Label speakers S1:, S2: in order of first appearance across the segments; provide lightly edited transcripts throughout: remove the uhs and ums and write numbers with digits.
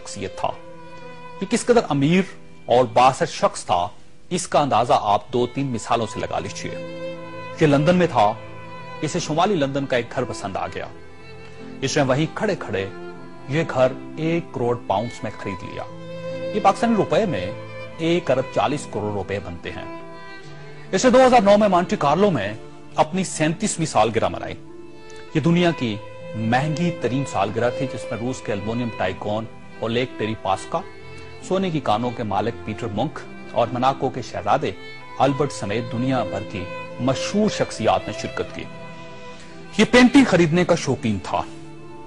S1: शख्सियत था। ये किस कदर अमीर और बासर शख्स था, इसका अंदाजा आप 2-3 मिसालों से लगा लीजिए। ये लंदन में था, इसे शुमाली लंदन का एक घर पसंद आ गया। इसने वहीं खड़े खड़े ये घर 1 करोड़ पाउंड्स में खरीद लिया। ये पाकिस्तानी रुपए में 1 अरब 40 करोड़ रुपए बनते हैं। इसने 2009 में मॉन्टे कार्लो में अपनी 37वीं सालगिरह मनाई। ये दुनिया की महंगी तरीन सालगिरह थी, जिसमें रूस के एल्युमिनियम टाइकॉन ओलेग टेरिपास्का, सोने की कानों के मालिक पीटर मुंक और मोनाको के शहजादे अल्बर्ट समेत दुनिया भर की मशहूर शख्सियात ने शिरकत की। ये पेंटिंग खरीदने का शौकीन था।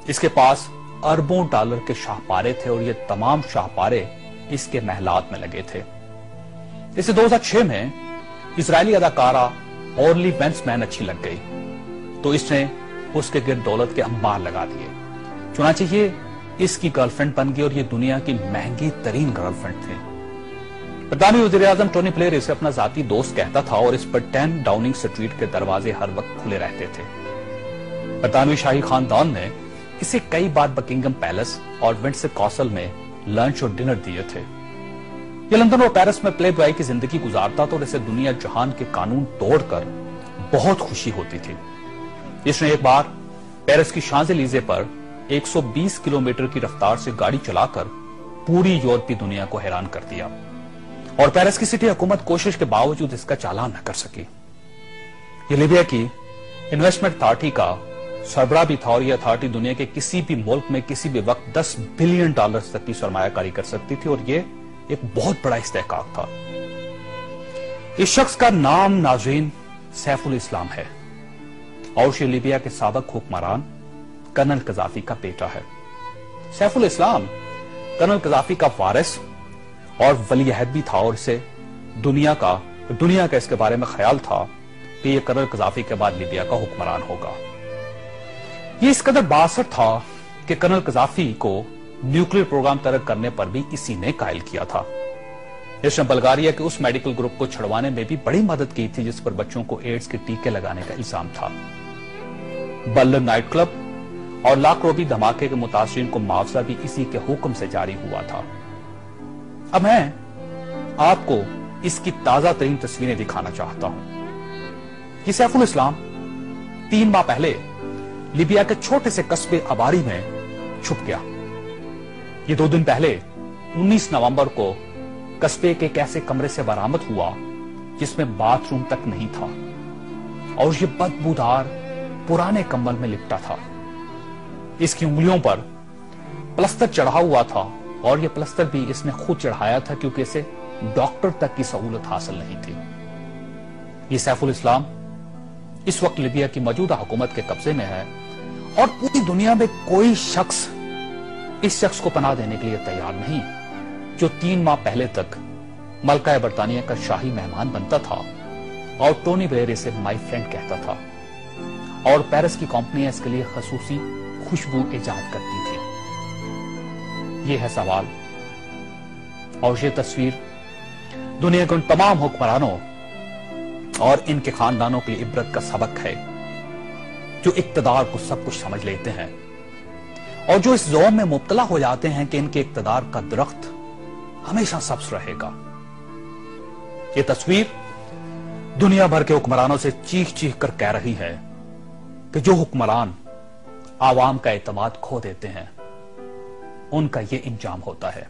S1: इसके पास अरबों डॉलर के शाहपारे थे और ये तमाम शाहपारे इसके महलात में लगे थे। इसे 2006 में इजरायली अदाकारा ऑर्ली बेंसमैन अच्छी लग गई, तो इसने उसके गिर्द दौलत के अंबार लगा दिए। चुनांचे ये इसकी गर्लफ्रेंड बन गई और ये दुनिया की महंगी तरीन गर्लफ्रेंड थी। ब्रितानी वज़ीर-ए-आज़म टोनी ब्लेयर इसे अपना जाती दोस्त कहता था और इस पर 10 डाउनिंग स्ट्रीट के दरवाजे हर वक्त खुले रहते थे। ब्रितानवी शाही खानदान ने इसे कई बार बकिंगम पैलेस और विंडसर कासल में लंच और डिनर दिए थे। ये लंदन और पेरिस में प्ले बॉय की जिंदगी गुजारता था और इसे दुनिया जहान के कानून तोड़कर बहुत खुशी होती थी। इसने एक बार पेरिस की शांज़-एलीज़े पर 120 किलोमीटर की रफ्तार से गाड़ी चलाकर पूरी यूरोपीय दुनिया को हैरान कर दिया और पेरिस की सिटी हुकूमत कोशिश के बावजूद इसका चालान न कर सकी। ये लीबिया की इन्वेस्टमेंट अथॉरिटी का सरबराह भी था और यह अथॉरिटी दुनिया के किसी भी मुल्क में किसी भी वक्त $10 बिलियन तक की सरमायाकारी कर सकती थी और यह एक बहुत बड़ा इस्तेहकाक था। इस शख्स का नाम नाज़रीन सैफुल इस्लाम है और ये लीबिया के साबिक हुक्मरान कर्नल कज़ाफी का बेटा है। सैफुल इस्लाम कर्नल कज़ाफी का वारिस और वली अहद भी था और इसे दुनिया का इसके बारे में ख्याल था कि यह कर्नल कज़ाफी के बाद लीबिया का हुक्मरान होगा। ये इस कदर बासर था कि कर्नल कज़ाफी को न्यूक्लियर प्रोग्राम तरक करने पर भी इसी ने कायल किया था। इसने बल्गारिया के उस मेडिकल ग्रुप को छुड़वाने में भी बड़ी मदद की थी जिस पर बच्चों को एड्स के टीके लगाने का इल्जाम था। बल्लर नाइट क्लब और लाकरोबी धमाके के मुतासिरीन को मुआवजा भी इसी के हुक्म से जारी हुआ था। अब मैं आपको इसकी ताजा तरीन तस्वीरें दिखाना चाहता हूं। ये सैफुल इस्लाम 3 माह पहले लीबिया के छोटे से कस्बे अबारी में छुप गया। ये 2 दिन पहले 19 नवंबर को कस्बे के एक ऐसे कमरे से बरामद हुआ जिसमें बाथरूम तक नहीं था और ये बदबूदार पुराने कंबल में लिपटा था। इसकी उंगलियों पर प्लस्तर चढ़ा हुआ था और यह प्लस्तर भी इसने खुद चढ़ाया था क्योंकि इसे डॉक्टर तक की सहूलत हासिल नहीं थी। ये सैफुल इस्लाम इस वक्त लीबिया की मौजूदा हुकूमत के कब्जे में है और पूरी दुनिया में कोई शख्स इस शख्स को पनाह देने के लिए तैयार नहीं जो 3 माह पहले तक मलका बरतानिया का शाही मेहमान बनता था और टोनी ब्लेयर इसे माई फ्रेंड कहता था और पेरिस की कंपनियां इसके लिए खसूसी खुशबू इजाद करती थी। यह है सवाल और यह तस्वीर दुनिया के उन तमाम हुक्मरानों और इनके खानदानों के लिए इबरत का सबक है जो इक्तदार को सब कुछ समझ लेते हैं और जो इस ज़ौम में मुब्तला हो जाते हैं कि इनके इक्तदार का दरख्त हमेशा सब्ज रहेगा। यह तस्वीर दुनिया भर के हुक्मरानों से चीख चीख कर कह रही है कि जो हुक्मरान आवाम का एतमाद खो देते हैं उनका यह इंजाम होता है।